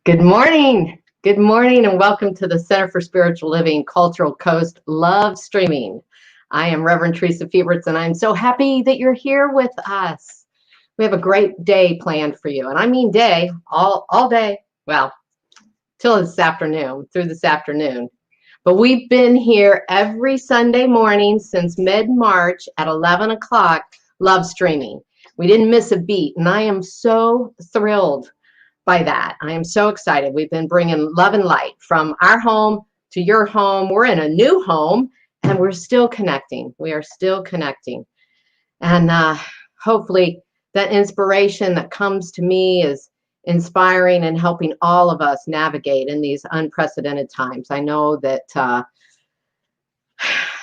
Good morning. Good morning and welcome to the Center for Spiritual Living Cultural Coast Love Streaming. I am Reverend Theresa and I'm so happy that you're here with us. We have a great day planned for you. And I mean day, all day. Well, till this afternoon, through this afternoon. But we've been here every Sunday morning since mid-March at 11 o'clock, love streaming. We didn't miss a beat, and I am so thrilled by that. I am so excited. We've been bringing love and light from our home to your home. We're in a new home, and we're still connecting. We are still connecting. And hopefully that inspiration that comes to me is inspiring and helping all of us navigate in these unprecedented times. I know that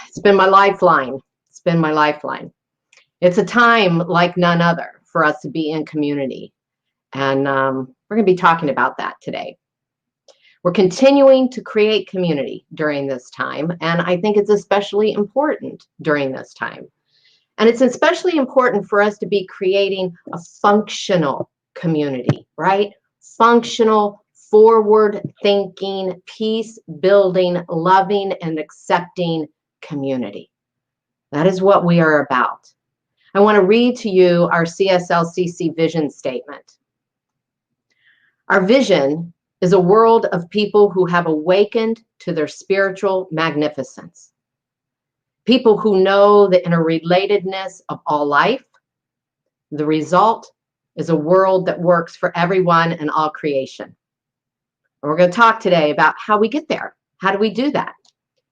it's been my lifeline. It's been my lifeline. It's a time like none other for us to be in community. And we're going to be talking about that today. We're continuing to create community during this time. And I think it's especially important during this time. And it's especially important for us to be creating a functional community, right? Functional, forward-thinking, peace-building, loving, and accepting community. That is what we are about. I want to read to you our CSLCC vision statement. Our vision is a world of people who have awakened to their spiritual magnificence. People who know the interrelatedness of all life. The result is a world that works for everyone and all creation. And we're going to talk today about how we get there. How do we do that?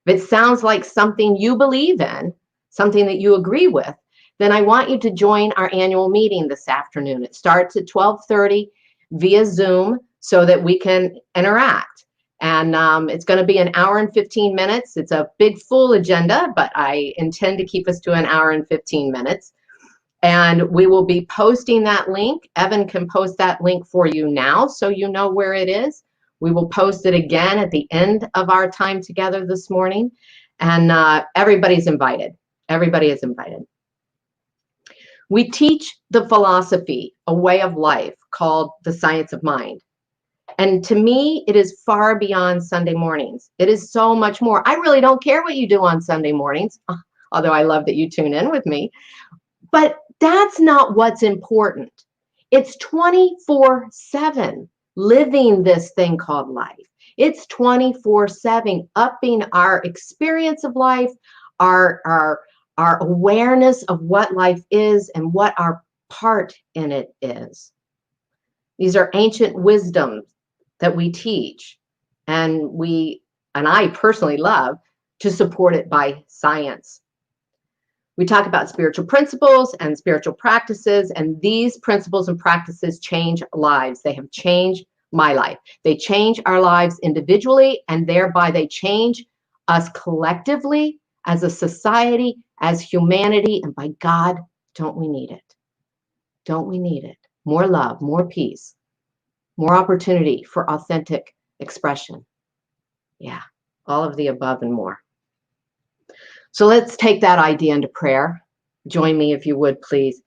If it sounds like something you believe in, something that you agree with, then I want you to join our annual meeting this afternoon. It starts at 12:30 via Zoom so that we can interact. And it's going to be an hour and 15 minutes. It's a big full agenda, but I intend to keep us to an hour and 15 minutes. And we will be posting that link. Evan can post that link for you now so you know where it is. We will post it again at the end of our time together this morning. And everybody's invited. Everybody is invited. We teach the philosophy, a way of life called the science of mind. And to me, it is far beyond Sunday mornings. It is so much more. I really don't care what you do on Sunday mornings, although I love that you tune in with me. But that's not what's important. It's 24/7 living this thing called life. It's 24/7 upping our experience of life, our awareness of what life is and what our part in it is. These are ancient wisdoms that we teach, and I personally love to support it by science. We talk about spiritual principles and spiritual practices, and these principles and practices change lives. They have changed my life. They change our lives individually, and thereby they change us collectively as a society, as humanity, and by God, don't we need it? Don't we need it? More love, more peace, more opportunity for authentic expression. Yeah, all of the above and more. So let's take that idea into prayer. Join me if you would, please.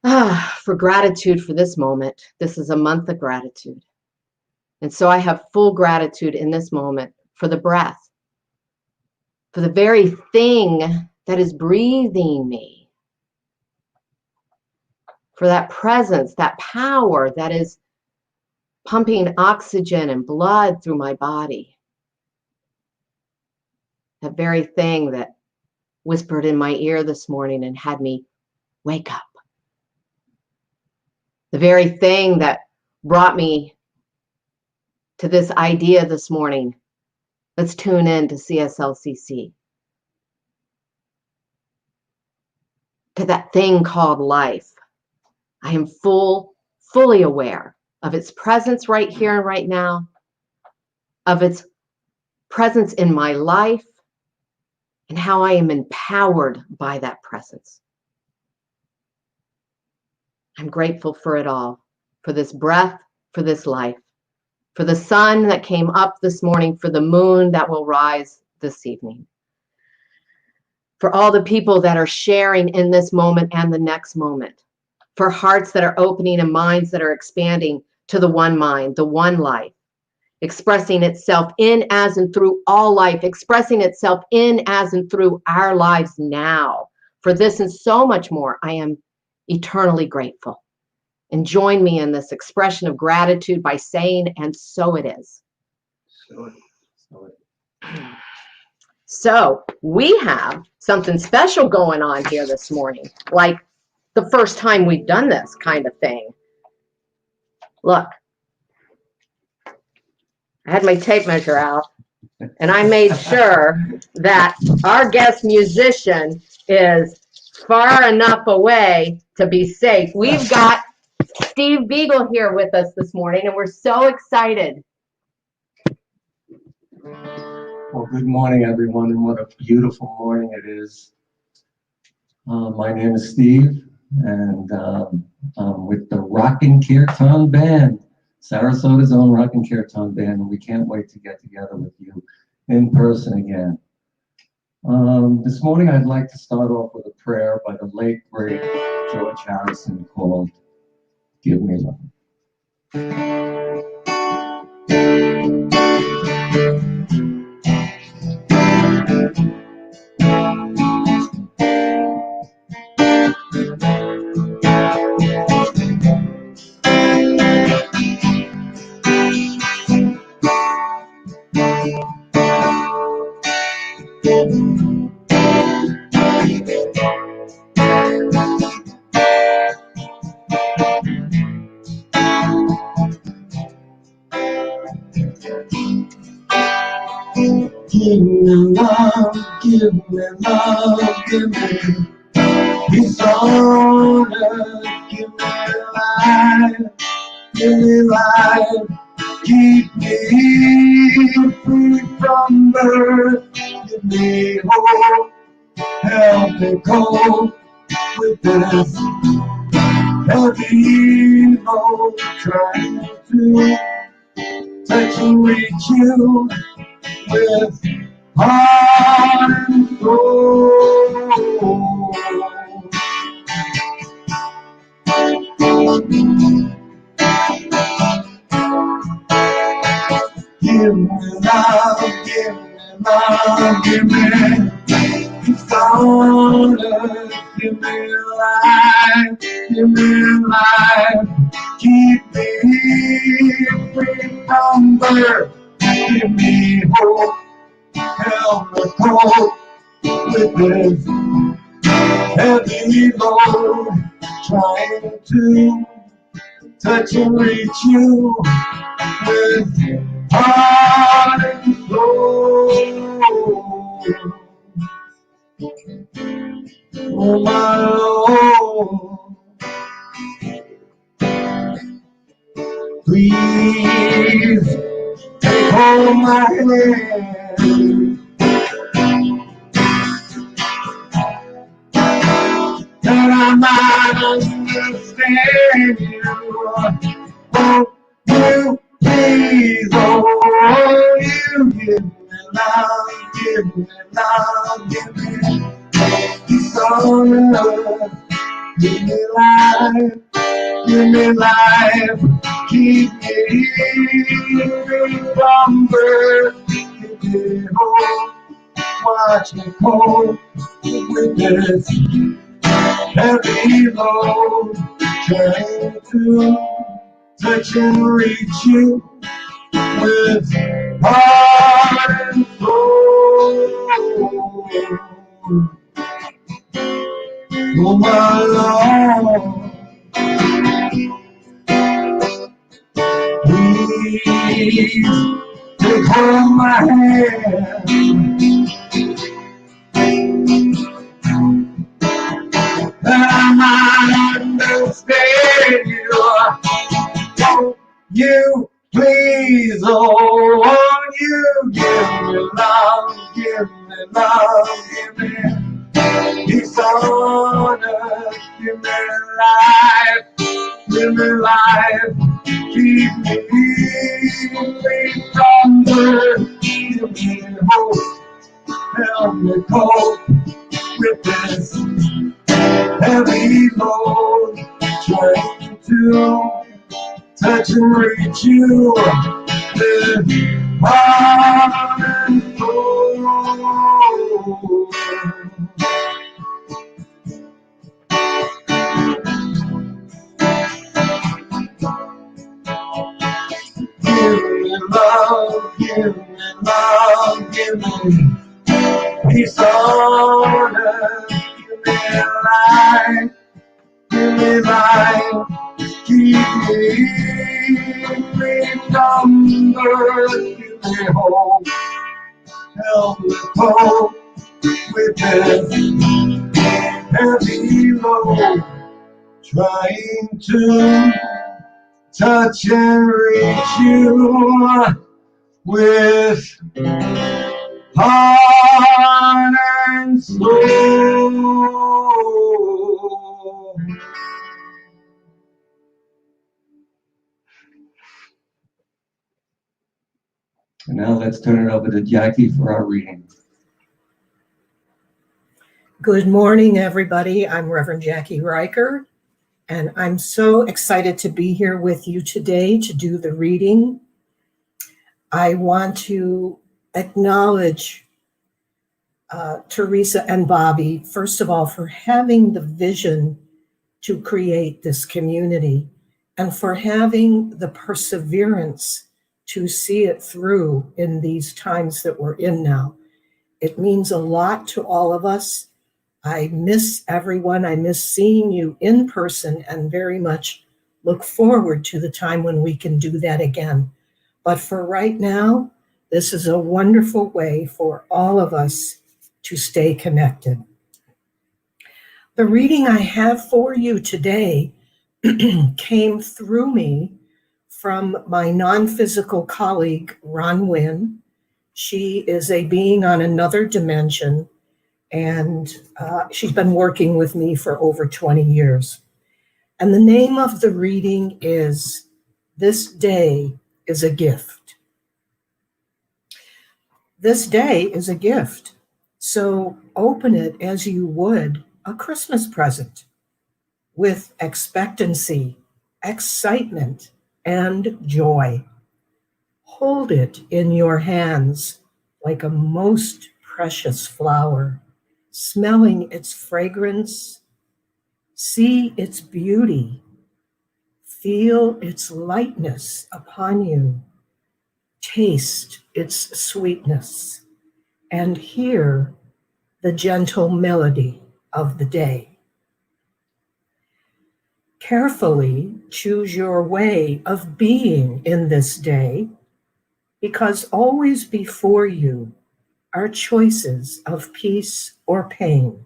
For gratitude for this moment. This is a month of gratitude. And so I have full gratitude in this moment for the breath, for the very thing that is breathing me, for that presence, that power that is pumping oxygen and blood through my body. That very thing that whispered in my ear this morning and had me wake up. The very thing that brought me to this idea this morning. Let's tune in to CSLCC. To that thing called life. I am fully aware of its presence right here and right now, of its presence in my life, and how I am empowered by that presence. I'm grateful for it all, for this breath, for this life, for the sun that came up this morning, for the moon that will rise this evening, for all the people that are sharing in this moment and the next moment, for hearts that are opening and minds that are expanding to the one mind, the one life, expressing itself in, as, and through all life, expressing itself in, as, and through our lives now. For this and so much more, I am eternally grateful. And join me in this expression of gratitude by saying, and so it is. So we have something special going on here this morning, like the first time we've done this kind of thing. Look, I had my tape measure out, and I made sure that our guest musician is far enough away to be safe. We've got Steve Beagle here with us this morning, and we're so excited. Well, good morning, everyone, and what a beautiful morning it is. My name is Steve, and I'm with the Rockin' Kirtan Band, Sarasota's own Rockin' Kirtan Band, and we can't wait to get together with you in person again. This morning, I'd like to start off with a prayer by the late, great George Harrison called Give Me Love. Give me love, give me love, give me peace on earth, give me life, keep me free from birth, give me hope, help me cope with this heavy load, trying to touch and reach you with heart and soul. Give me love, give me love, give me peace on earth, give me life, keep me free from birth, give me hope, help me cope with this heavy load, trying to touch and reach you with heart and soul. Oh my Lord, please take hold my hand, that I might understand you. Won't you please, oh, you give me love, give me love, give me peace on earth, give me life, keep me free from birth, give me hope, watch me cope with this heavy load, trying to touch and reach you with heart and soul. Oh my Lord, please take hold my hand, that I might understand you. Won't you please, oh, you give me love, give me peace on earth, give me life, keep me free from birth, give me hope, help me cope with this heavy load, touch and reach you with heart and soul. Give me love, give me love, give me peace on earth, give me life, give me life, keep me numbered, give me hope, help me cope with this heavy load, trying to touch and reach you with heart and soul. And now let's turn it over to Jackie for our reading. Good morning, everybody. I'm Reverend Jackie Riker, and I'm so excited to be here with you today to do the reading. I want to acknowledge Theresa and Bobby, first of all, for having the vision to create this community and for having the perseverance to see it through in these times that we're in now. It means a lot to all of us. I miss everyone. I miss seeing you in person and very much look forward to the time when we can do that again. But for right now, this is a wonderful way for all of us to stay connected. The reading I have for you today came through me from my non-physical colleague, Ron Wynn. She is a being on another dimension, and she's been working with me for over 20 years. And the name of the reading is This Day is a Gift. This day is a gift, so open it as you would a Christmas present, with expectancy, excitement, and joy. Hold it in your hands like a most precious flower, smelling its fragrance. See its beauty. Feel its lightness upon you. Taste its sweetness, and hear the gentle melody of the day. Carefully choose your way of being in this day, because always before you are choices of peace or pain.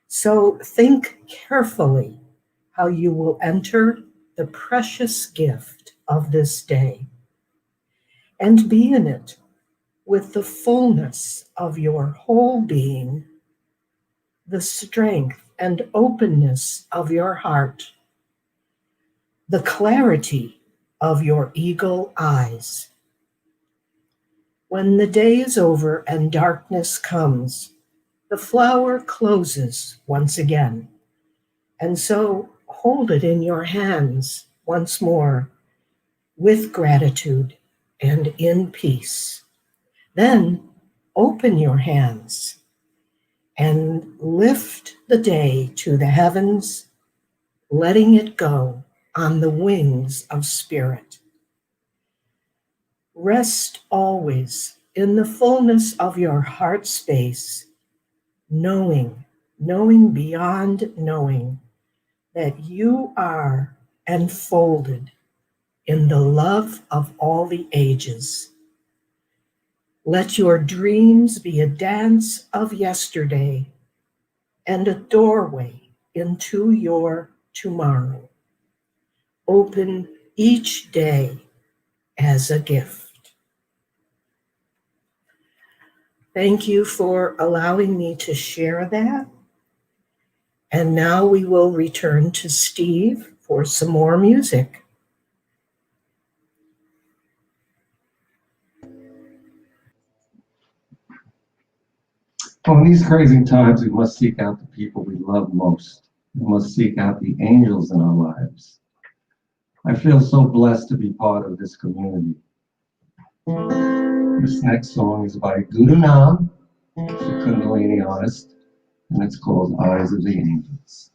So think carefully how you will enter the precious gift of this day and be in it with the fullness of your whole being, the strength and openness of your heart, the clarity of your eagle eyes. When the day is over and darkness comes, the flower closes once again. And so hold it in your hands once more with gratitude and in peace. Then open your hands and lift the day to the heavens, letting it go on the wings of spirit. Rest always in the fullness of your heart space, knowing beyond knowing that you are enfolded in the love of all the ages. Let your dreams be a dance of yesterday and a doorway into your tomorrow. Open each day as a gift. Thank you for allowing me to share that. And now we will return to Steve for some more music. Well, in these crazy times, we must seek out the people we love most. We must seek out the angels in our lives. I feel so blessed to be part of this community. This next song is by Guru Nam, Kundalini artist, and it's called Eyes of the Angels.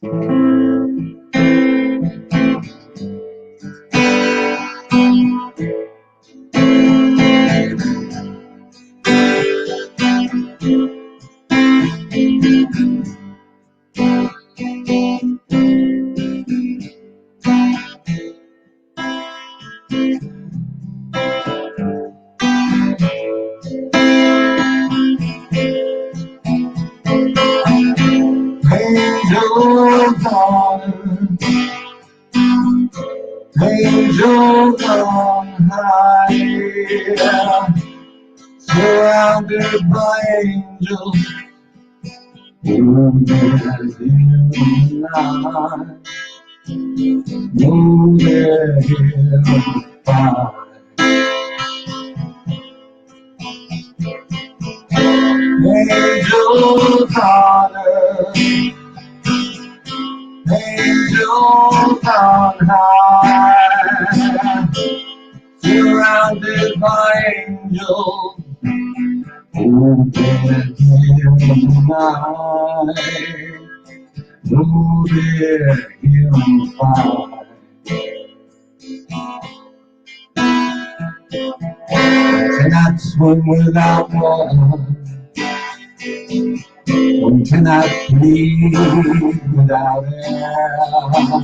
Angels on, angels on high, surrounded by angels, moving in the night, moving by. Angels on earth, angels on high, surrounded by angels, moving in the night, moving in fire. Cannot swim without water. One cannot breathe without air.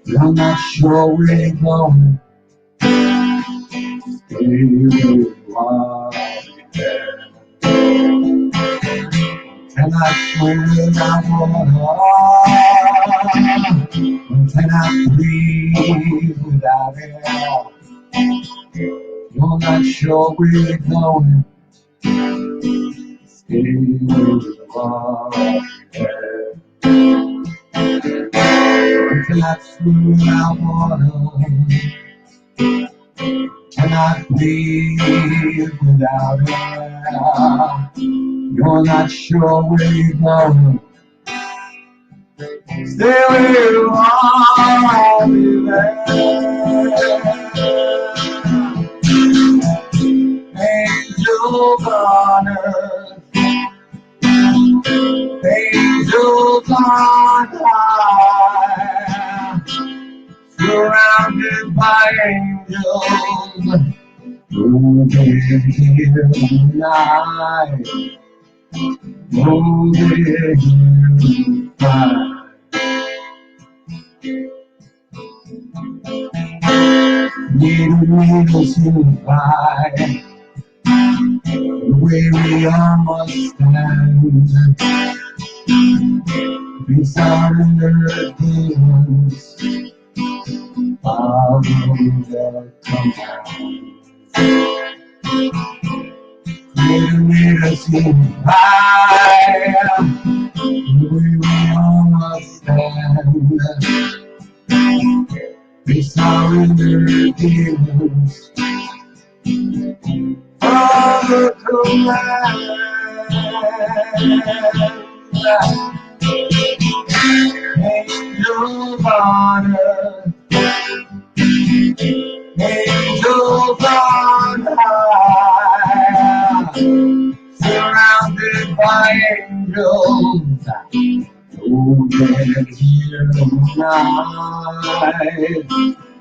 You're not sure where you're going. Stay where you are there. Cannot swim without water. One cannot breathe without air. You're not sure where you're going. Stay where you are there. One cannot swim without water. Cannot breathe without air. You're not sure where you're going. Stay where you are, I'll be there. Angels on earth, angels on high, surrounded by angels, moving in the night, moving in fire. Need us unified, the way we all must stand. Be surrendered demons, follow the command. Need us unified, the way we all must stand. Be surrendered demons, follow the command. Angels on earth, angels on high, surrounded by angels, moving here tonight,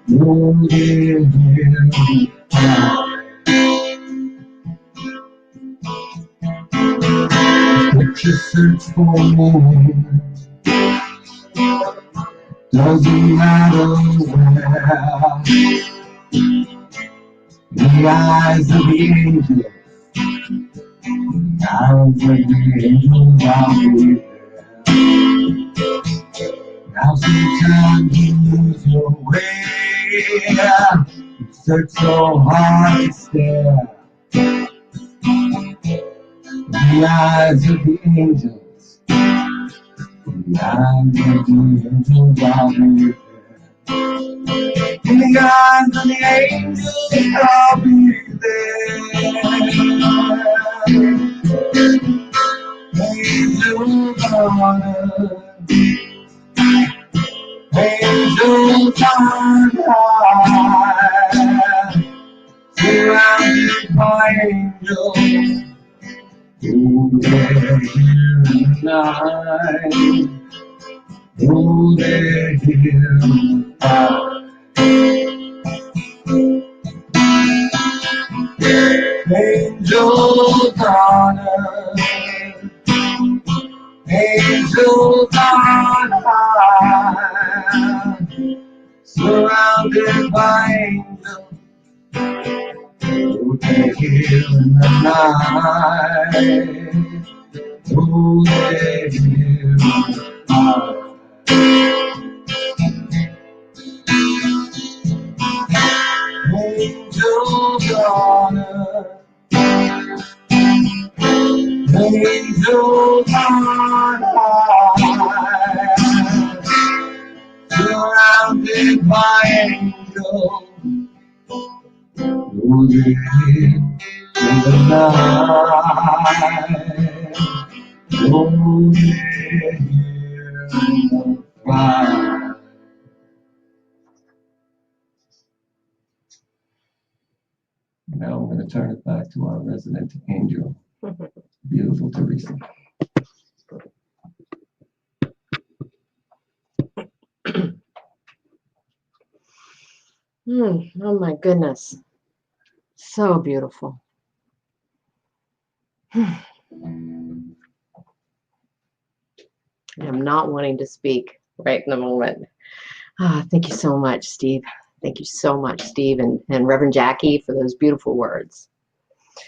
moving here tonight. Picture search for meaning, doesn't matter where. The eyes of the angels, the eyes of the angels, I'll be there. Now sometimes you lose your way, you search so hard to stare. The eyes of the angels, the eyes of the angels, I'll be there. In the eyes of the angels, I'll be there. Angels on earth, Angels on high, surrounded by angels, oh, they're here tonight, oh, they're here tonight. Angels on earth, angels on high, surrounded by angels, oh, they're here in the night, oh, they're here in the night. Angels on earth, angels on high, surrounded by angels, oh, they're here in the night, oh, they're here in the night. Now I'm going to turn it back to our resident angel, beautiful Theresa. Oh my goodness. So beautiful. I'm not wanting to speak right in the moment. Thank you so much, Steve. Thank you so much, Steve, and Reverend Jackie, for those beautiful words.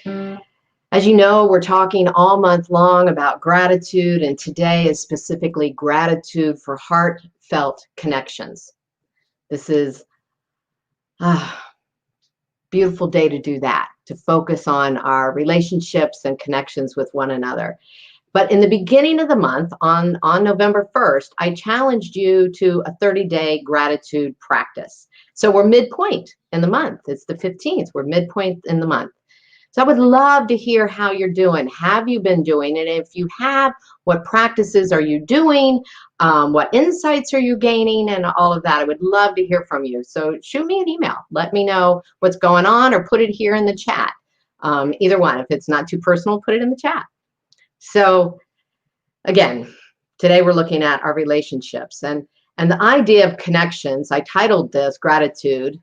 As you know, we're talking all month long about gratitude, and today is specifically gratitude for heartfelt connections. This is a beautiful day to do that, to focus on our relationships and connections with one another. But in the beginning of the month, on November 1st, I challenged you to a 30-day gratitude practice. So we're midpoint in the month. It's the 15th. We're midpoint in the month. So I would love to hear how you're doing. Have you been doing it? If you have, what practices are you doing? What insights are you gaining? And all of that. I would love to hear from you. So shoot me an email. Let me know what's going on, or put it here in the chat. Either one. If it's not too personal, put it in the chat. So again, today we're looking at our relationships and the idea of connections. I titled this Gratitude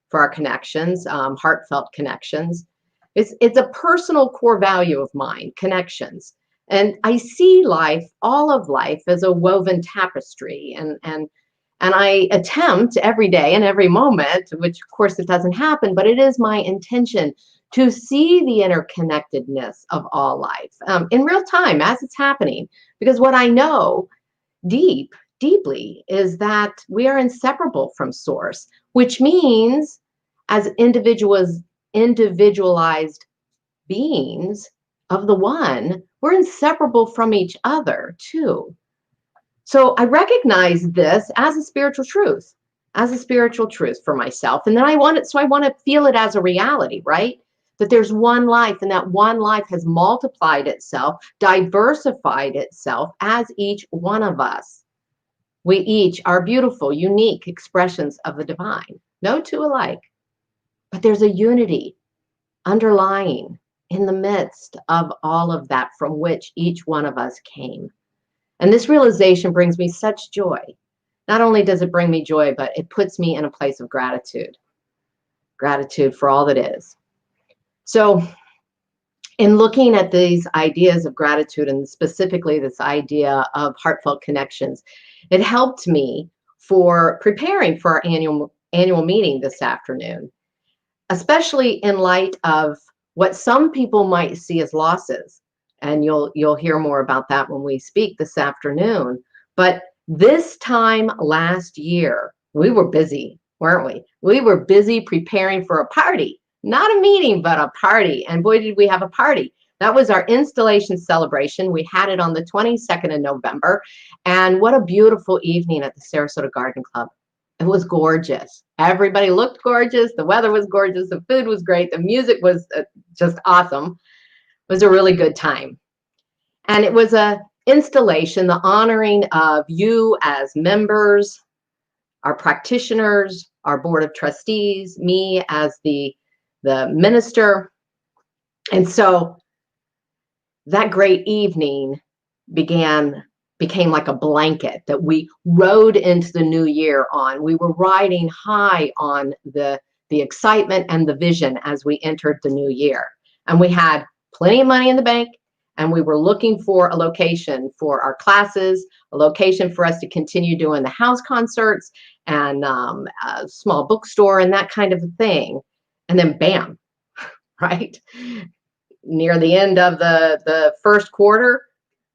for Our Connections, Heartfelt Connections. It's a personal core value of mine, connections. And I see life, all of life, as a woven tapestry. And I attempt every day and every moment, which of course it doesn't happen, but it is my intention to see the interconnectedness of all life in real time as it's happening. Because what I know deeply is that we are inseparable from Source, which means as individualized beings of the One, we're inseparable from each other too. So I recognize this as a spiritual truth for myself. And then I want to feel it as a reality, right? That there's one life, and that one life has multiplied itself, diversified itself as each one of us. We each are beautiful, unique expressions of the divine. No two alike, but there's a unity underlying in the midst of all of that from which each one of us came. And this realization brings me such joy. Not only does it bring me joy, but it puts me in a place of gratitude. Gratitude for all that is. So in looking at these ideas of gratitude, and specifically this idea of heartfelt connections, it helped me for preparing for our annual meeting this afternoon, especially in light of what some people might see as losses. And you'll hear more about that when we speak this afternoon. But this time last year, we were busy, weren't we? We were busy preparing for a party. Not a meeting, but a party. And boy, did we have a party. That was our installation celebration. We had it on the 22nd of November. And what a beautiful evening at the Sarasota Garden Club. It was gorgeous. Everybody looked gorgeous. The weather was gorgeous. The food was great. The music was just awesome. It was a really good time. And it was a installation, the honoring of you as members our practitioners, our board of trustees, me as the minister. And so that great evening became like a blanket that we rode into the new year on. We were riding high on the excitement and the vision as we entered the new year. And we had plenty of money in the bank, and we were looking for a location for our classes, a location for us to continue doing the house concerts and a small bookstore and that kind of a thing. And then bam, right? Near the end of the first quarter,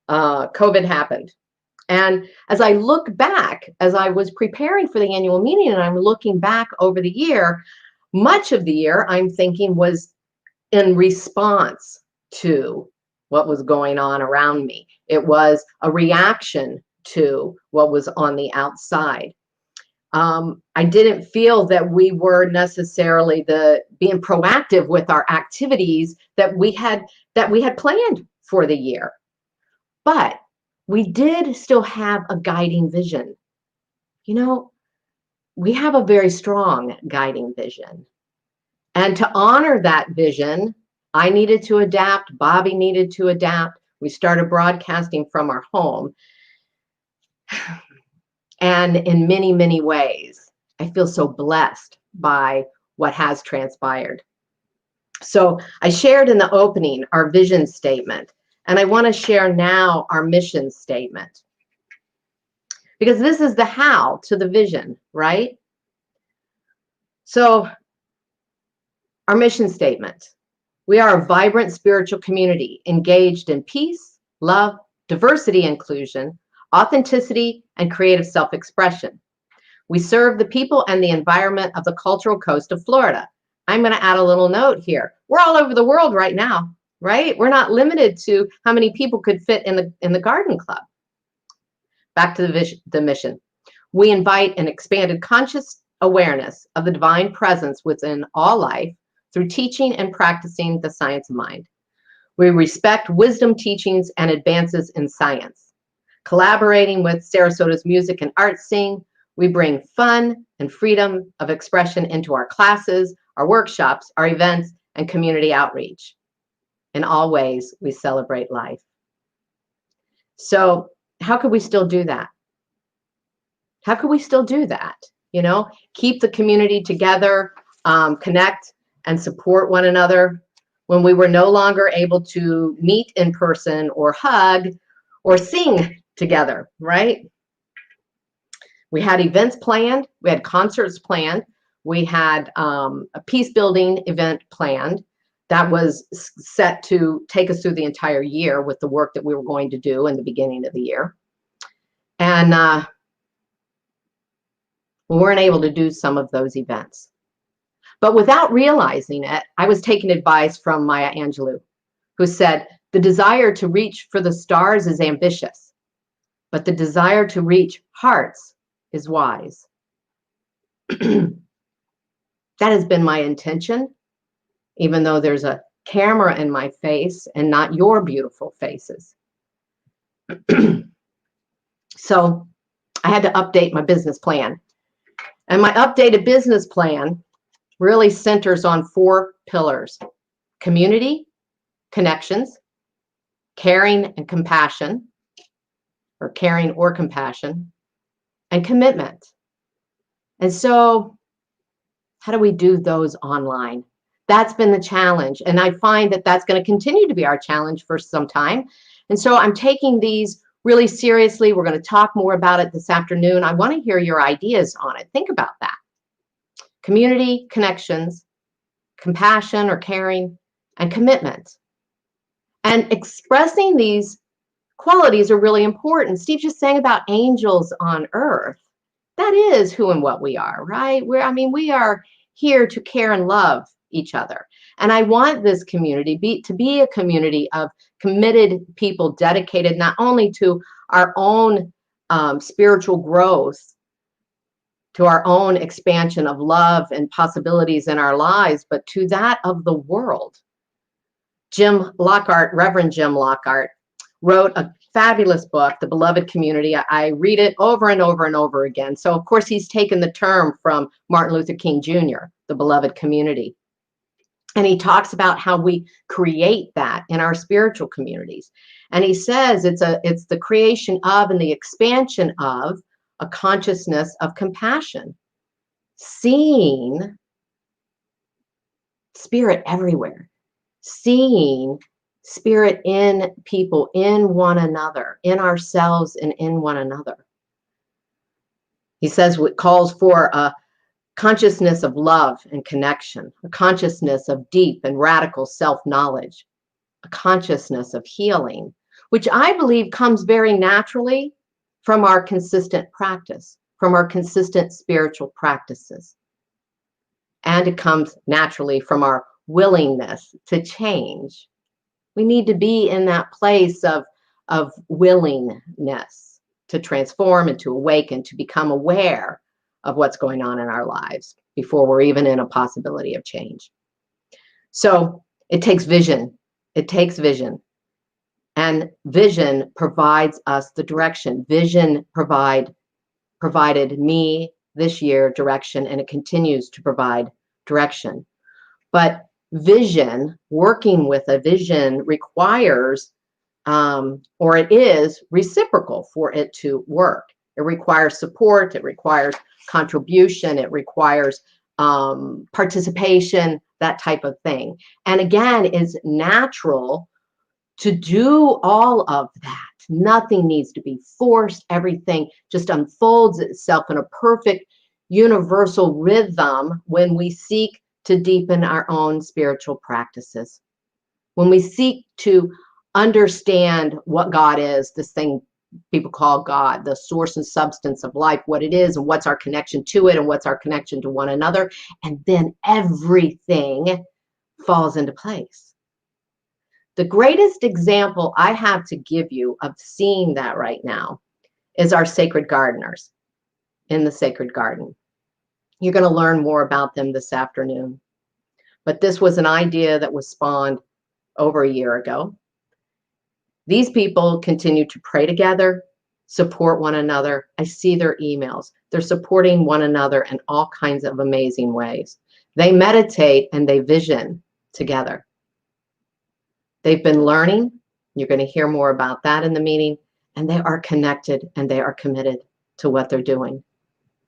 COVID happened. And as I look back, as I was preparing for the annual meeting and I'm looking back over the year, much of the year I'm thinking was in response to what was going on around me. It was a reaction to what was on the outside. I didn't feel that we were necessarily being proactive with our activities that we had planned for the year. But we did still have a guiding vision. You know, we have a very strong guiding vision. And to honor that vision, I needed to adapt. Bobby needed to adapt. We started broadcasting from our home. And in many, many ways, I feel so blessed by what has transpired. So I shared in the opening our vision statement, and I want to share now our mission statement. Because this is the how to the vision, right? So our mission statement: we are a vibrant spiritual community engaged in peace, love, diversity, inclusion, authenticity, and creative self-expression. We serve the people and the environment of the cultural coast of Florida. I'm going to add a little note here. We're all over the world right now, right? We're not limited to how many people could fit in the garden club. Back to the mission. We invite an expanded conscious awareness of the divine presence within all life through teaching and practicing the science of mind. We respect wisdom teachings and advances in science. Collaborating with Sarasota's music and arts scene, we bring fun and freedom of expression into our classes, our workshops, our events, and community outreach. In all ways, we celebrate life. So how could we still do that? How could we still do that? You know, keep the community together, connect and support one another when we were no longer able to meet in person or hug or sing together, right? We had events planned. We had concerts planned. We had a peace building event planned that was set to take us through the entire year with the work that we were going to do in the beginning of the year. And we weren't able to do some of those events. But without realizing it, I was taking advice from Maya Angelou, who said, the desire to reach for the stars is ambitious, but the desire to reach hearts is wise. That has been my intention, even though there's a camera in my face and not your beautiful faces. So I had to update my business plan. And my updated business plan really centers on 4 pillars: community, connections, caring and compassion, or caring or compassion, and commitment. And so how do we do those online? That's been the challenge. And I find that that's going to continue to be our challenge for some time. And so I'm taking these really seriously. We're going to talk more about it this afternoon. I want to hear your ideas on it. Think about that. Community, connections, compassion or caring, and commitment. And expressing these qualities are really important. Steve just sang about angels on earth. That is who and what we are, right? We are here to care and love each other. And I want this community to be a community of committed people dedicated not only to our own spiritual growth, to our own expansion of love and possibilities in our lives, but to that of the world. Reverend Jim Lockhart, wrote a fabulous book, The Beloved Community. I read it over and over and over again. So, of course, he's taken the term from Martin Luther King Jr., the beloved community. And he talks about how we create that in our spiritual communities. And he says it's the creation of and the expansion of a consciousness of compassion, seeing spirit everywhere, seeing spirit in people, in one another, in ourselves and in one another. He says what calls for a consciousness of love and connection, a consciousness of deep and radical self-knowledge, a consciousness of healing, which I believe comes very naturally from our consistent practice, from our consistent spiritual practices. And it comes naturally from our willingness to change. We need to be in that place of willingness to transform and to awaken, to become aware of what's going on in our lives before we're even in a possibility of change. So it takes vision. It takes vision. And vision provides us the direction. Vision provided me this year direction, and it continues to provide direction. But vision, working with a vision requires, or it is reciprocal for it to work. It requires support, it requires contribution, it requires participation, that type of thing. And again, it's natural to do all of that. Nothing needs to be forced. Everything just unfolds itself in a perfect universal rhythm when we seek to deepen our own spiritual practices. When we seek to understand what God is, this thing people call God, the source and substance of life, what it is and what's our connection to it and what's our connection to one another, and then everything falls into place. The greatest example I have to give you of seeing that right now is our sacred gardeners in the sacred garden. You're going to learn more about them this afternoon. But this was an idea that was spawned over a year ago. These people continue to pray together, support one another. I see their emails. They're supporting one another in all kinds of amazing ways. They meditate and they vision together. They've been learning. You're going to hear more about that in the meeting. And they are connected and they are committed to what they're doing.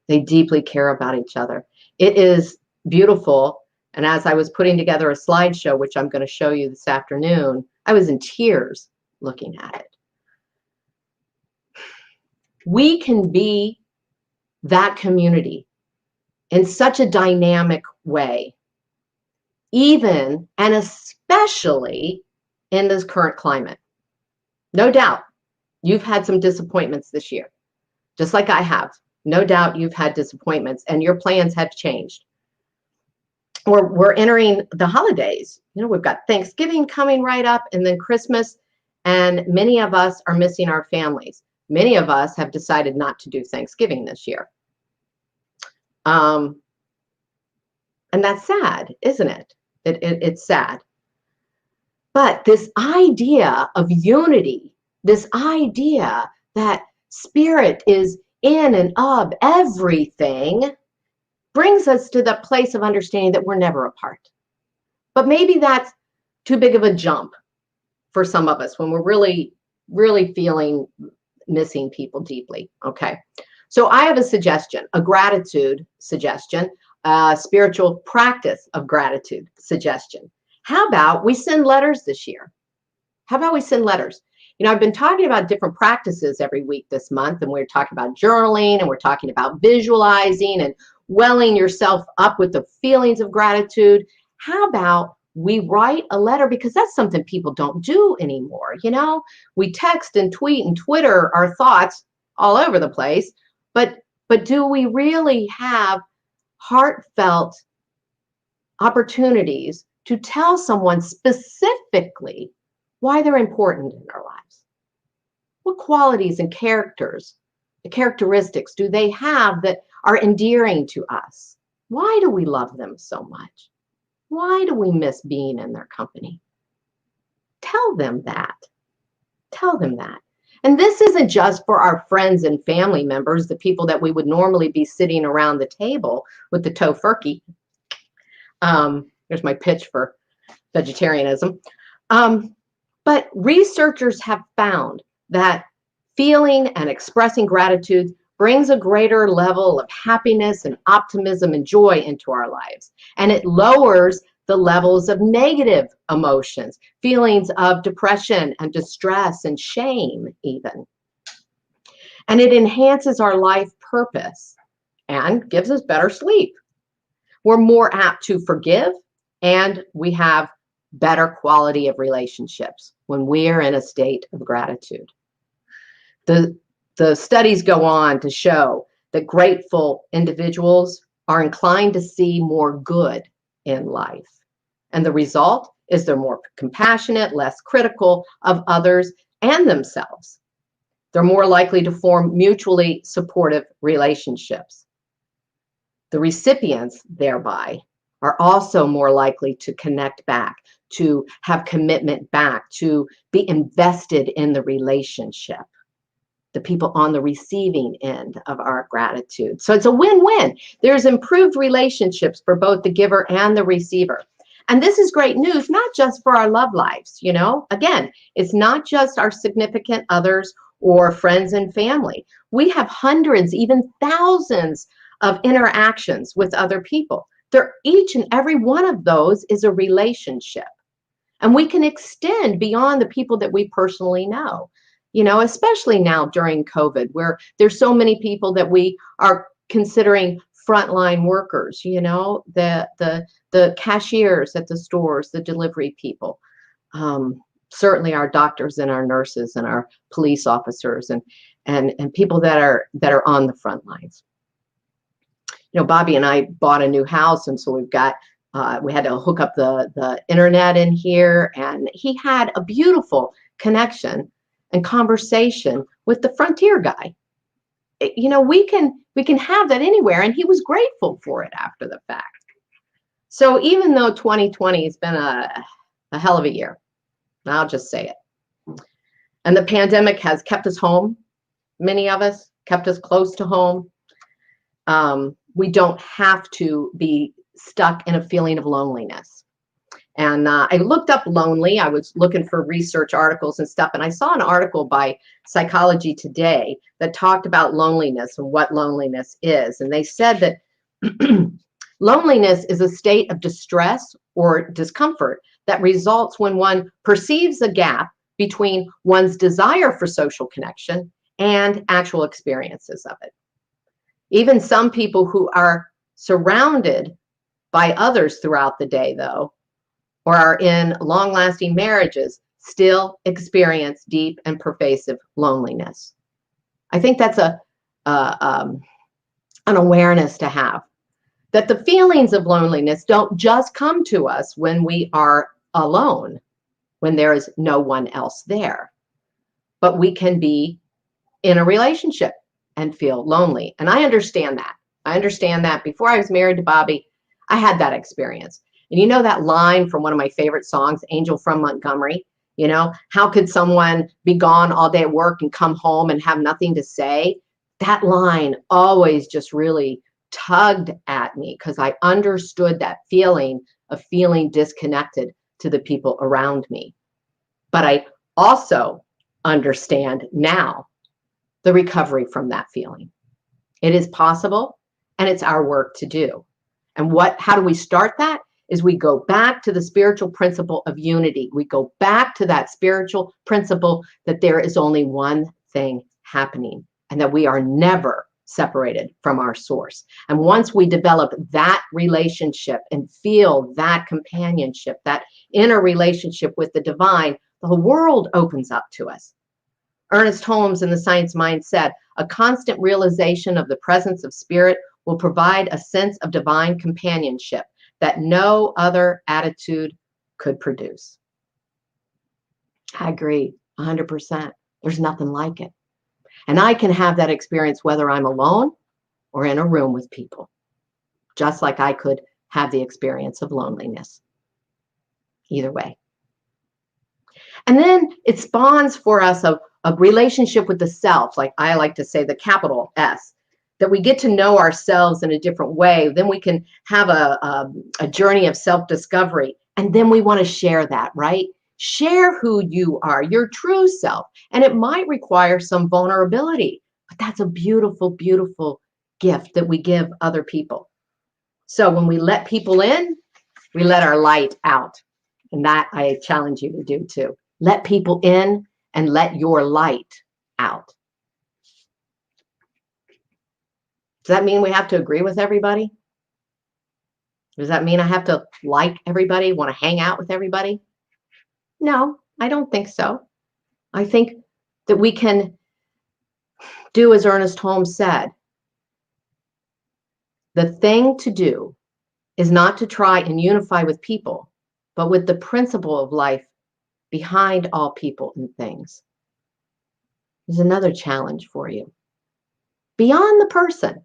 They deeply care about each other. It is beautiful. And as I was putting together a slideshow, which I'm going to show you this afternoon, I was in tears looking at it. We can be that community in such a dynamic way, even and especially in this current climate. No doubt you've had some disappointments this year, just like I have. No doubt you've had disappointments and your plans have changed. We're entering the holidays. You know, we've got Thanksgiving coming right up and then Christmas, and many of us are missing our families. Many of us have decided not to do Thanksgiving this year. And that's sad, isn't it? It's sad. But this idea of unity, this idea that spirit is in and of everything, brings us to the place of understanding that we're never apart. But maybe that's too big of a jump for some of us when we're really, really feeling missing people deeply. Okay. So I have a suggestion, a gratitude suggestion, a spiritual practice of gratitude suggestion. How about we send letters this year? How about we send letters? You know, I've been talking about different practices every week this month, and we're talking about journaling, and we're talking about visualizing and welling yourself up with the feelings of gratitude. How about we write a letter? Because that's something people don't do anymore. You know, we text and tweet and Twitter our thoughts all over the place, but do we really have heartfelt opportunities to tell someone specifically why they're important in our lives? What qualities and characteristics do they have that are endearing to us? Why do we love them so much? Why do we miss being in their company? Tell them that. Tell them that. And this isn't just for our friends and family members, the people that we would normally be sitting around the table with the tofurkey. There's my pitch for vegetarianism. But researchers have found that feeling and expressing gratitude brings a greater level of happiness and optimism and joy into our lives. And it lowers the levels of negative emotions, feelings of depression and distress and shame even. And it enhances our life purpose and gives us better sleep. We're more apt to forgive, and we have better quality of relationships when we are in a state of gratitude. The studies go on to show that grateful individuals are inclined to see more good in life. And the result is they're more compassionate, less critical of others and themselves. They're more likely to form mutually supportive relationships. The recipients, thereby, are also more likely to connect back, to have commitment back, to be invested in the relationship. The people on the receiving end of our gratitude. So it's a win-win. There's improved relationships for both the giver and the receiver. And this is great news, not just for our love lives, you know. Again, it's not just our significant others or friends and family. We have hundreds, even thousands of interactions with other people. Each and every one of those is a relationship. And we can extend beyond the people that we personally know. You know, especially now during COVID, where there's so many people that we are considering frontline workers, you know, the cashiers at the stores, the delivery people, certainly our doctors and our nurses and our police officers and people that are on the front lines. You know, Bobby and I bought a new house, and so we had to hook up the internet in here, and he had a beautiful connection and conversation with the frontier guy. You know, we can have that anywhere, and he was grateful for it after the fact. So even though 2020 has been a hell of a year, I'll just say it, and the pandemic has kept us home, many of us kept us close to home, we don't have to be stuck in a feeling of loneliness. And I looked up lonely. I was looking for research articles and stuff, and I saw an article by Psychology Today that talked about loneliness and what loneliness is. And they said that loneliness is a state of distress or discomfort that results when one perceives a gap between one's desire for social connection and actual experiences of it. Even some people who are surrounded by others throughout the day, though, or are in long-lasting marriages, still experience deep and pervasive loneliness. I think that's an awareness to have, that the feelings of loneliness don't just come to us when we are alone, when there is no one else there, but we can be in a relationship and feel lonely. And I understand that. I understand that. Before I was married to Bobby, I had that experience. And you know that line from one of my favorite songs, Angel from Montgomery? You know, how could someone be gone all day at work and come home and have nothing to say? That line always just really tugged at me because I understood that feeling of feeling disconnected to the people around me. But I also understand now the recovery from that feeling. It is possible, and it's our work to do. And how do we start that? Is we go back to the spiritual principle of unity. We go back to that spiritual principle that there is only one thing happening and that we are never separated from our source. And once we develop that relationship and feel that companionship, that inner relationship with the divine, the whole world opens up to us. Ernest Holmes in The Science Mind said, a constant realization of the presence of spirit will provide a sense of divine companionship that no other attitude could produce. I agree 100%. There's nothing like it. And I can have that experience whether I'm alone or in a room with people, just like I could have the experience of loneliness. Either way. And then it spawns for us a relationship with the self, like I like to say the capital S, that we get to know ourselves in a different way. Then we can have a journey of self-discovery. And then we want to share that, right? Share who you are, your true self. And it might require some vulnerability, but that's a beautiful, beautiful gift that we give other people. So when we let people in, we let our light out. And that I challenge you to do too. Let people in and let your light out. Does that mean we have to agree with everybody? Does that mean I have to like everybody, want to hang out with everybody? No, I don't think so. I think that we can do as Ernest Holmes said. The thing to do is not to try and unify with people, but with the principle of life behind all people and things. There's another challenge for you. Beyond the person,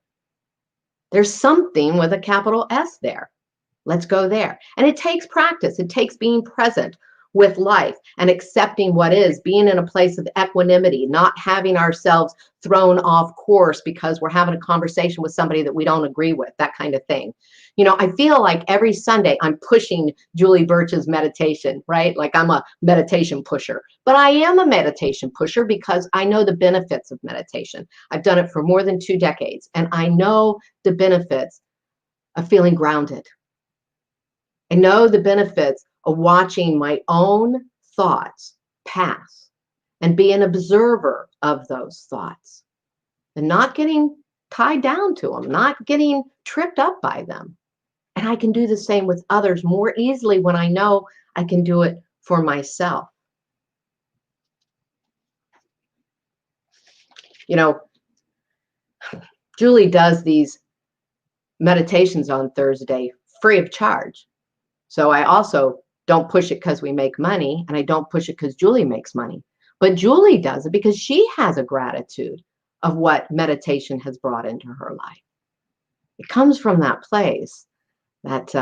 there's something with a capital S there. Let's go there. And it takes practice. It takes being present with life and accepting what is, being in a place of equanimity, not having ourselves thrown off course because we're having a conversation with somebody that we don't agree with, that kind of thing. You know, I feel like every Sunday I'm pushing Julie Birch's meditation, right? Like I'm a meditation pusher, but I am a meditation pusher because I know the benefits of meditation. I've done it for more than 2 decades, and I know the benefits of feeling grounded. I know the benefits of watching my own thoughts pass and be an observer of those thoughts and not getting tied down to them, not getting tripped up by them. And I can do the same with others more easily when I know I can do it for myself. You know, Julie does these meditations on Thursday free of charge. So I also don't push it because we make money, and I don't push it because Julie makes money. But Julie does it because she has a gratitude of what meditation has brought into her life. It comes from that place that,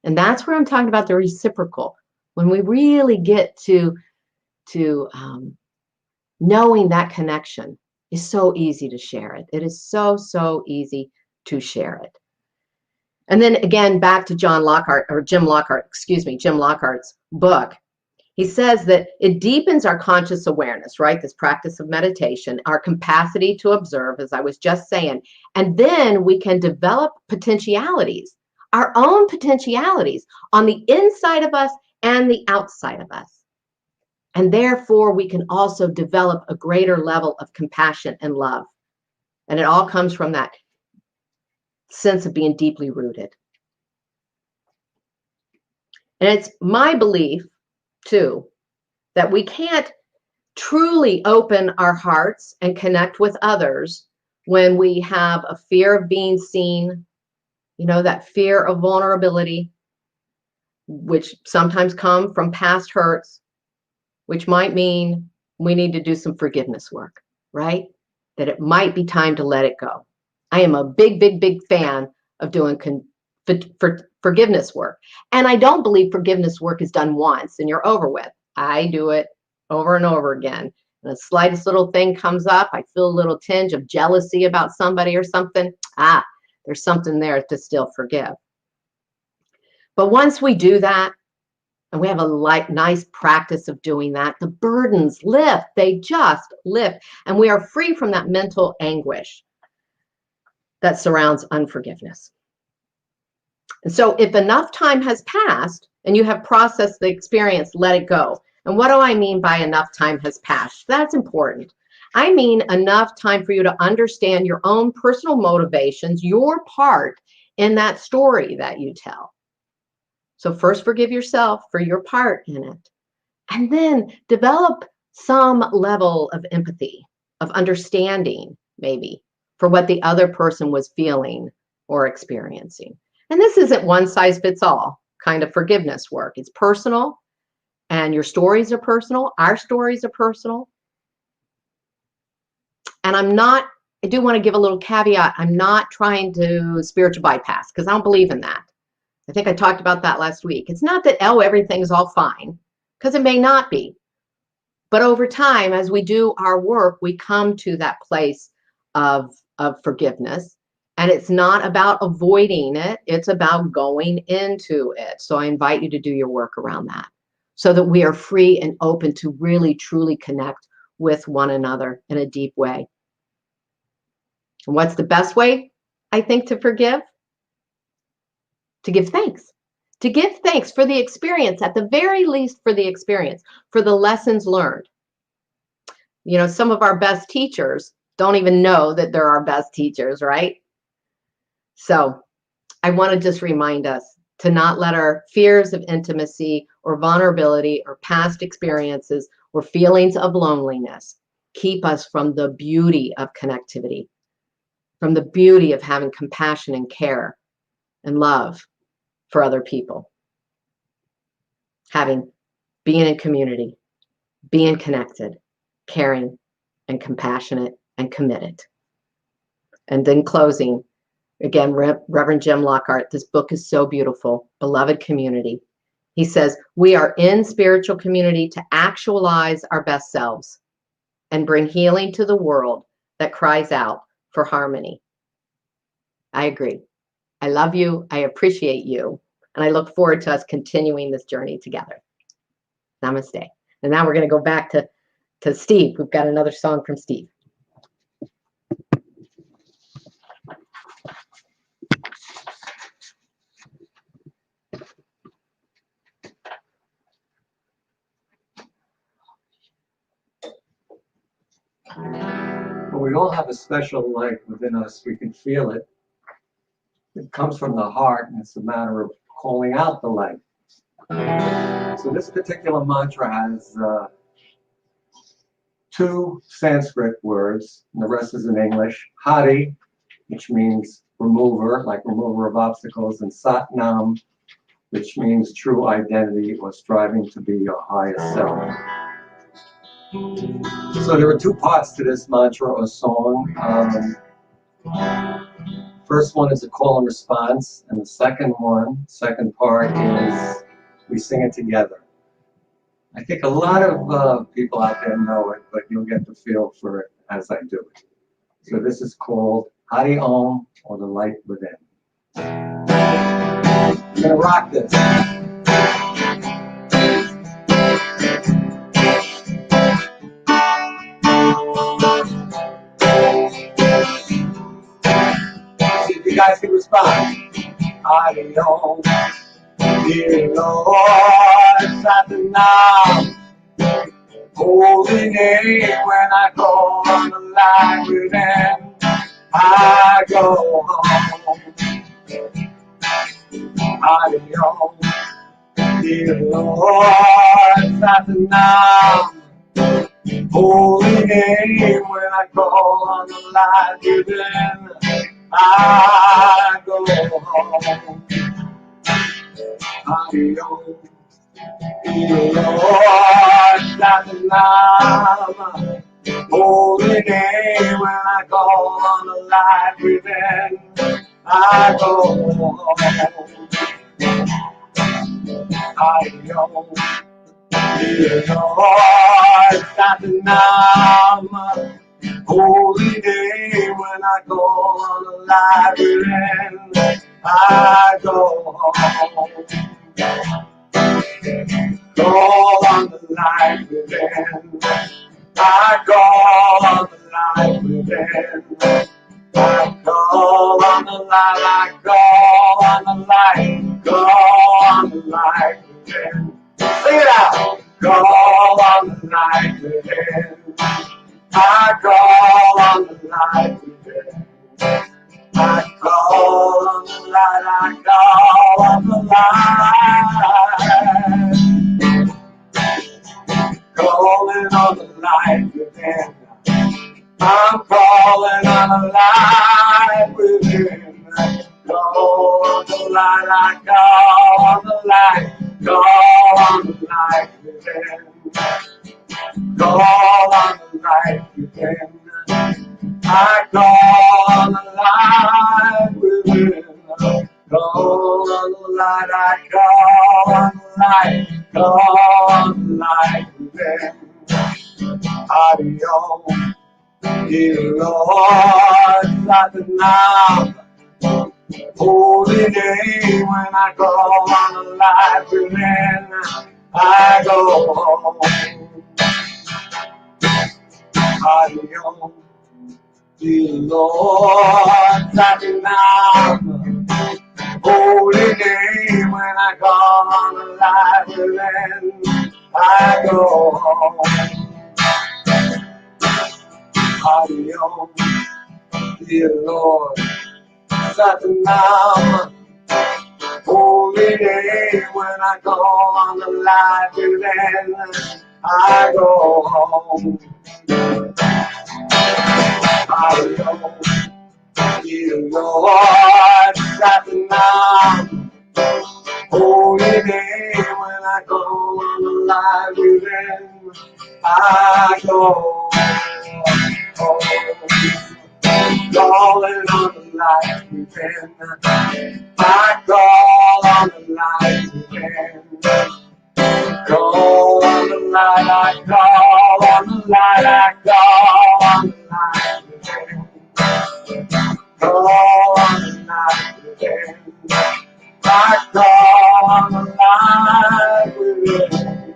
and that's where I'm talking about the reciprocal. When we really get to knowing that connection, is so easy to share it. It is so, so easy to share it. And then again, back to Jim Lockhart's book. He says that it deepens our conscious awareness, right? This practice of meditation, our capacity to observe, as I was just saying. And then we can develop potentialities, our own potentialities on the inside of us and the outside of us. And therefore, we can also develop a greater level of compassion and love. And it all comes from that sense of being deeply rooted. And it's my belief, too, that we can't truly open our hearts and connect with others when we have a fear of being seen, you know, that fear of vulnerability, which sometimes come from past hurts, which might mean we need to do some forgiveness work, right? That it might be time to let it go. I am a big, big, big fan of doing forgiveness work. And I don't believe forgiveness work is done once and you're over with. I do it over and over again. And the slightest little thing comes up, I feel a little tinge of jealousy about somebody or something. There's something there to still forgive. But once we do that, and we have a nice practice of doing that, the burdens lift, they just lift. And we are free from that mental anguish that surrounds unforgiveness. And so if enough time has passed and you have processed the experience, let it go. And what do I mean by enough time has passed? That's important. I mean enough time for you to understand your own personal motivations, your part in that story that you tell. So first forgive yourself for your part in it. And then develop some level of empathy, of understanding, maybe, for what the other person was feeling or experiencing. And this isn't one size fits all kind of forgiveness work. It's personal, and your stories are personal. Our stories are personal. And I do want to give a little caveat. I'm not trying to spiritual bypass because I don't believe in that. I think I talked about that last week. It's not that, everything's all fine, because it may not be. But over time, as we do our work, we come to that place of forgiveness. And it's not about avoiding it, it's about going into it. So I invite you to do your work around that so that we are free and open to really, truly connect with one another in a deep way. And what's the best way, I think, to forgive? To give thanks. To give thanks for the experience, at the very least for the experience, for the lessons learned. You know, some of our best teachers don't even know that they're our best teachers, right? So I want to just remind us to not let our fears of intimacy or vulnerability or past experiences or feelings of loneliness keep us from the beauty of connectivity, from the beauty of having compassion and care and love for other people. Being in community, being connected, caring, and compassionate and committed. And then closing, again, Reverend Jim Lockhart, this book is so beautiful, Beloved Community. He says, we are in spiritual community to actualize our best selves and bring healing to the world that cries out for harmony. I agree. I love you. I appreciate you. And I look forward to us continuing this journey together. Namaste. And now we're going to go back to Steve. We've got another song from Steve. Well, we all have a special light within us. We can feel it. It comes from the heart, and it's a matter of calling out the light. So this particular mantra has 2 Sanskrit words, and the rest is in English. Hari, which means remover, like remover of obstacles, and Satnam, which means true identity or striving to be your highest self. So there are 2 parts to this mantra or song. First one is a call and response, and the second part is we sing it together. I think a lot of people out there know it, but you'll get the feel for it as I do it. So this is called Hari Om, or the light within. I'm gonna rock this. See if you guys can respond. Hari Om, dear Lord, Satnam. Holy name, when I call on the light within, I go home. Hari Om, dear Lord, Satnam. Holy name, when I call on the light within, I go home. Hari Om, dear Lord, Satnam. Holy name, when I call on the light within, I go home. Hari Om, dear Lord, Satnam. Holy name, when I call on the light within, I go home. Call on the light within. I call on the light within. I call on the light. I call on the light. Call on the light within. Sing it out. Call on the light within. I call on the light within. I call on the light. I call on the light. Calling on the light within. I'm calling on the light within. Call on the light. I call on the light. Call on the light within. Call on the light within. I call on the light within. Call on the light. I call on the light. Call on the light within. Dear Lord, start the now. Holy name when I go on the life and then I go home. Adios, dear Lord, start the now. Holy name when I go on the life and then I go home. Adios, dear Lord, start the now. Holy name when I go on the life and then I go home. Adios, dear Lord, start the now. Holy name when I go on the life and then I go home. Calling on the light within. I call on the light within. Call on the light, I call on the light, I call on the light within. Call on the light within. I call on the light within.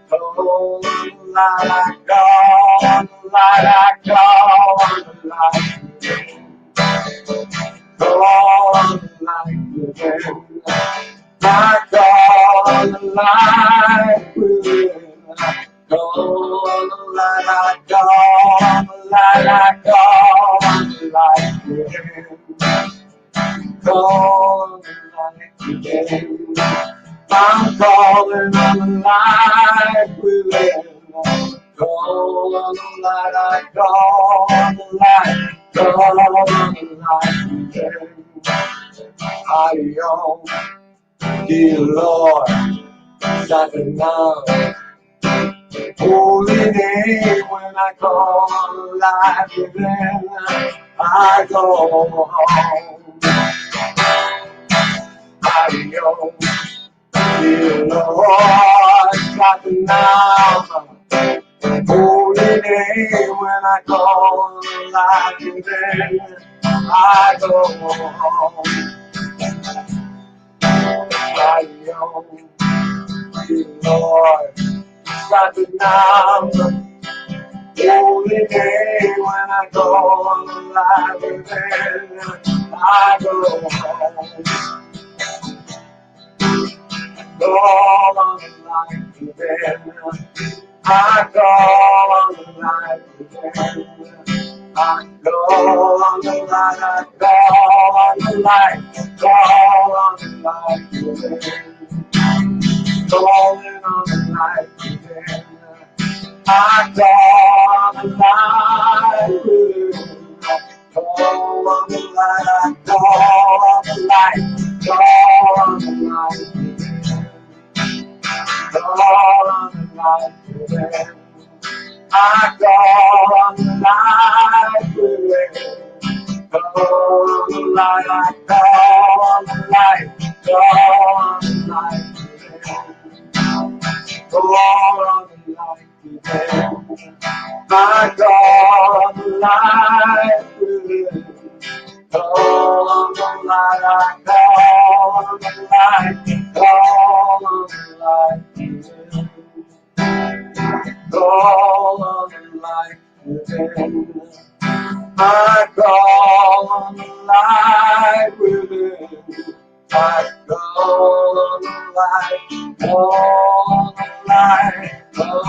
Call on the light, I call on the light, I call on the light within. Call on the light within. I call on the light within. Call on the light, I call on the light, I call on the light within. Call on the light within. I'm calling on the light within. Call on the light, I call on the light, call on the light within. Adios, dear Lord, start the now. Holy name when I call on the light within, I go home. Adios, dear Lord, start the now. Holy name when I call on the light within, I go home. Adios, dear Lord, start the now. Holy name when I go on the light within, I go home. Call on the light within. I call on the light within. I call on the light, I call on the light, call on the light within. Calling on the light within. I call on the light within. Call on the light, I call on the light, call on the light within. Call on the light within. I call on the light within. Call on the light, I call on the light, call on the light within. Call on the light within. I call on the light within. Call on the light, I call on the light, call on the light within. Call on the light within. I call on the light within. I call on the light, call on the light, call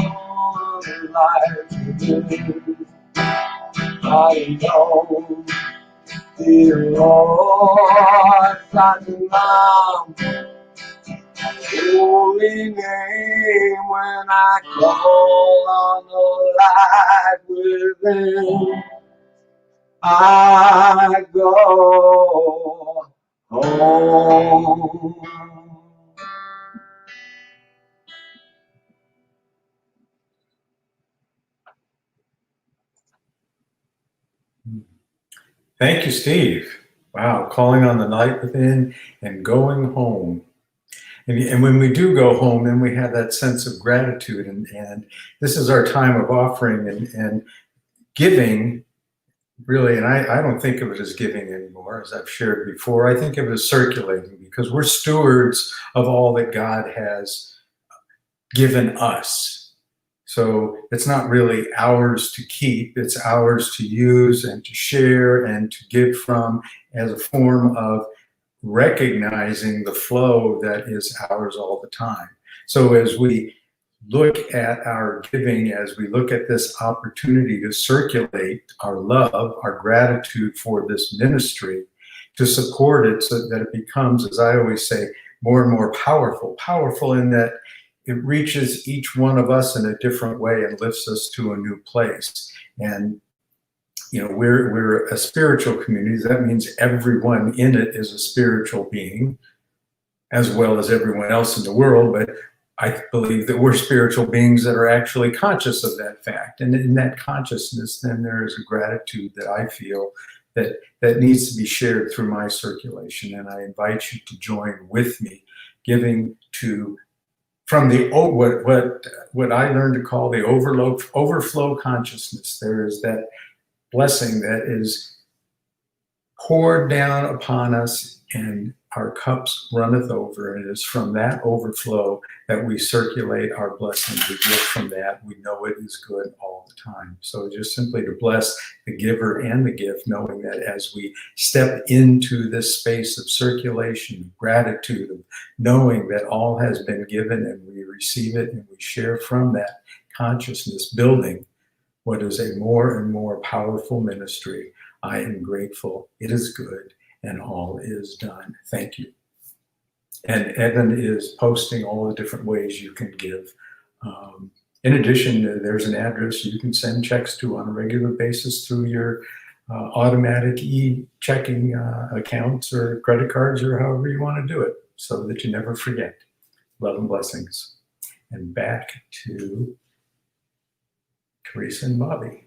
on the light within. I know, dear Lord, start the now. Holy name when I call on the light within, I go home. Thank you, Steve. Wow, calling on the light within and going home. And when we do go home, then we have that sense of gratitude. And this is our time of offering and giving really, and I don't think of it as giving anymore, as I've shared before. I think of it as circulating, because we're stewards of all that God has given us. So it's not really ours to keep, it's ours to use and to share and to give from, as a form of recognizing the flow that is ours all the time. So as we look at our giving, as we look at this opportunity to circulate our love, our gratitude for this ministry, to support it so that it becomes, as I always say, more and more powerful in that it reaches each one of us in a different way and lifts us to a new place. And we're a spiritual community. That means everyone in it is a spiritual being, as well as everyone else in the world. But I believe that we're spiritual beings that are actually conscious of that fact. And in that consciousness, then there is a gratitude that I feel that needs to be shared through my circulation. And I invite you to join with me, giving from the what I learned to call the overflow consciousness. There is that blessing that is poured down upon us, and our cups runneth over. And it is from that overflow that we circulate our blessing. We give from that. We know it is good all the time. So just simply to bless the giver and the gift, knowing that as we step into this space of circulation, of gratitude, of knowing that all has been given and we receive it and we share from that consciousness, building what is a more and more powerful ministry. I am grateful. It is good, and all is done. Thank you. And Evan is posting all the different ways you can give. In addition, there's an address you can send checks to on a regular basis through your automatic e-checking accounts or credit cards, or however you want to do it, so that you never forget. Love and blessings. And back to Theresa and Bobby.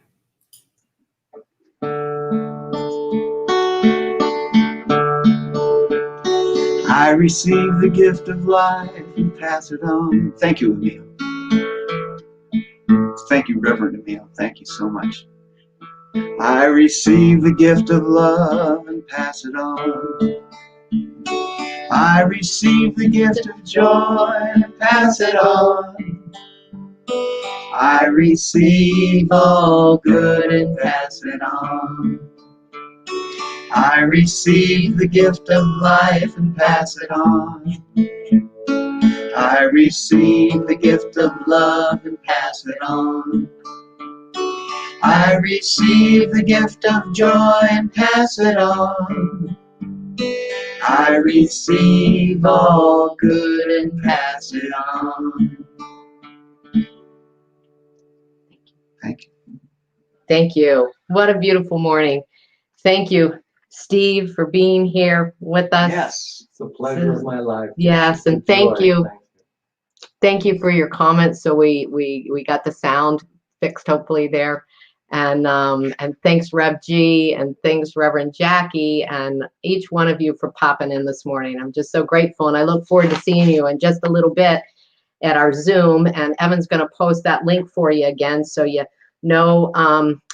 I receive the gift of life and pass it on. Thank you, Emil. Thank you, Reverend Emil. Thank you so much. I receive the gift of love and pass it on. I receive the gift of joy and pass it on. I receive all good and pass it on. I receive the gift of life and pass it on. I receive the gift of love and pass it on. I receive the gift of joy and pass it on. I receive all good and pass it on. Thank you. Thank you. What a beautiful morning. Thank you, Steve, for being here with us. Yes. It's a pleasure of my life. Yes, and thank you. Thank you for your comments. So we got the sound fixed, hopefully, there. And thanks, Rev G, and thanks, Reverend Jackie, and each one of you for popping in this morning. I'm just so grateful, and I look forward to seeing you in just a little bit at our Zoom. And Evan's going to post that link for you again, so you know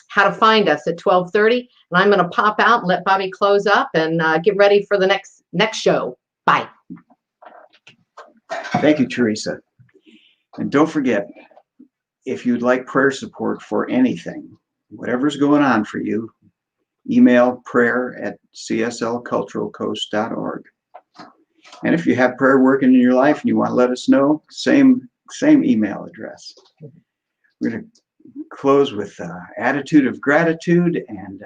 how to find us at 12:30. And I'm going to pop out and let Bobby close up and get ready for the next show. Bye. Thank you, Theresa. And don't forget, if you'd like prayer support for anything, whatever's going on for you, email prayer@cslculturalcoast.org. And if you have prayer working in your life and you want to let us know, same email address. We're going to close with attitude of gratitude and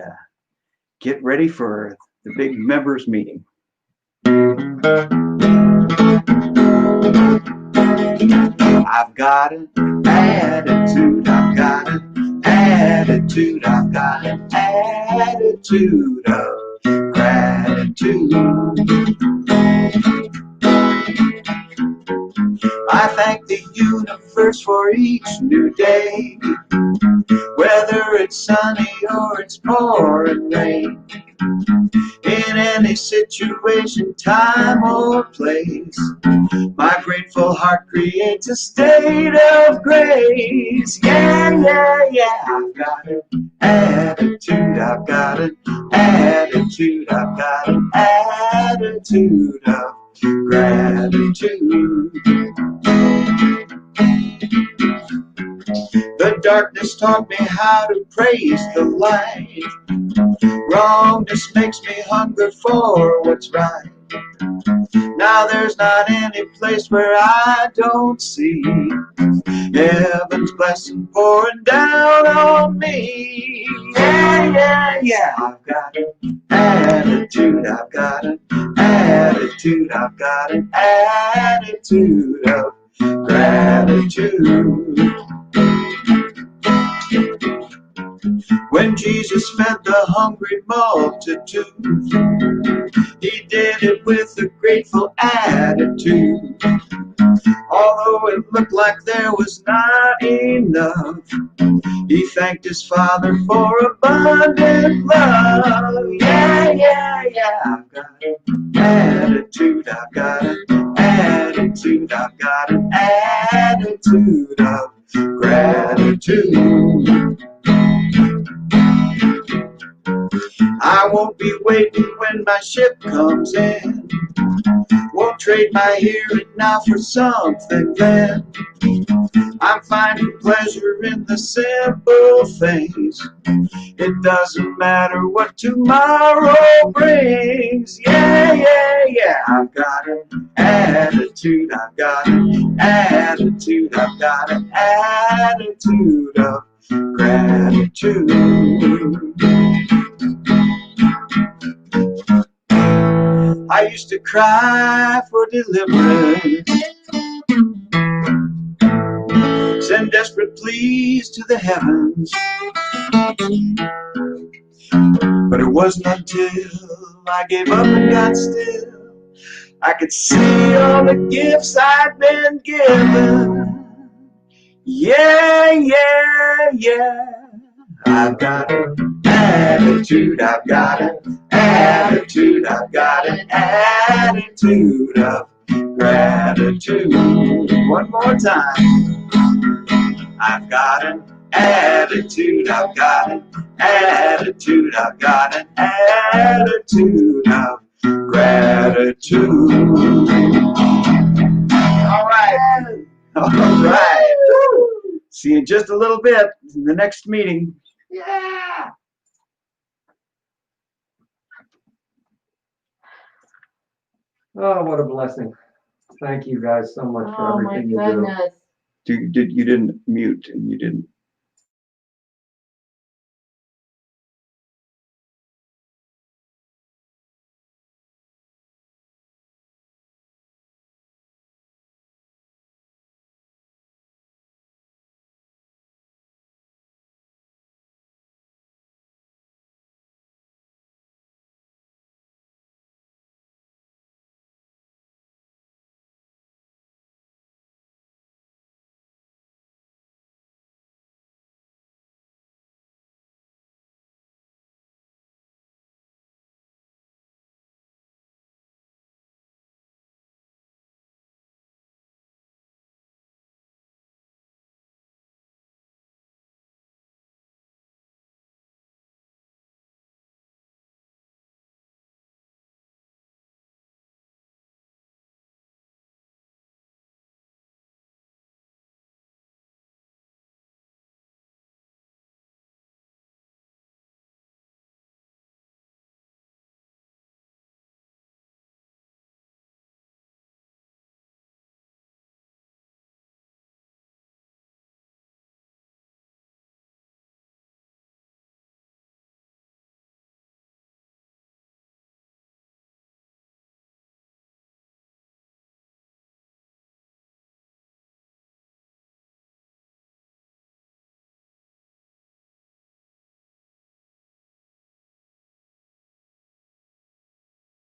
get ready for the big members meeting. I've got an attitude, I've got an attitude, I've got an attitude of gratitude. I thank the universe for each new day, whether it's sunny or it's pouring rain. In any situation, time or place. My grateful heart creates a state of grace. Yeah, yeah, yeah. I've got an attitude. I've got an attitude. I've got an attitude of gratitude. The darkness taught me how to praise the light. Wrongness makes me hunger for what's right. Now there's not any place where I don't see heaven's blessing pouring down on me. Yeah, yeah, yeah. I've got an attitude. I've got an attitude. I've got an attitude of gratitude. When Jesus fed the hungry multitude, he did it with a grateful attitude. Although it looked like there was not enough, he thanked his Father for abundant love. Yeah, yeah, yeah. I've got an attitude. I've got an attitude. I've got an attitude of gratitude. I won't be waiting when my ship comes in. Won't trade my here and now for something then. I'm finding pleasure in the simple things. It doesn't matter what tomorrow brings. Yeah, yeah, yeah. I've got an attitude. I've got an attitude. I've got an attitude of gratitude. I used to cry for deliverance, send desperate pleas to the heavens. But it wasn't until I gave up and got still I could see all the gifts I'd been given. Yeah, yeah, yeah. I've got an attitude. I've got an attitude. I've got an attitude of gratitude. One more time. I've got an attitude. I've got an attitude. I've got an attitude of gratitude. All right. All right. Woo. See you in just a little bit in the next meeting. Yeah. Oh, what a blessing. Thank you guys so much for Oh my everything you do. goodness. You didn't mute and you didn't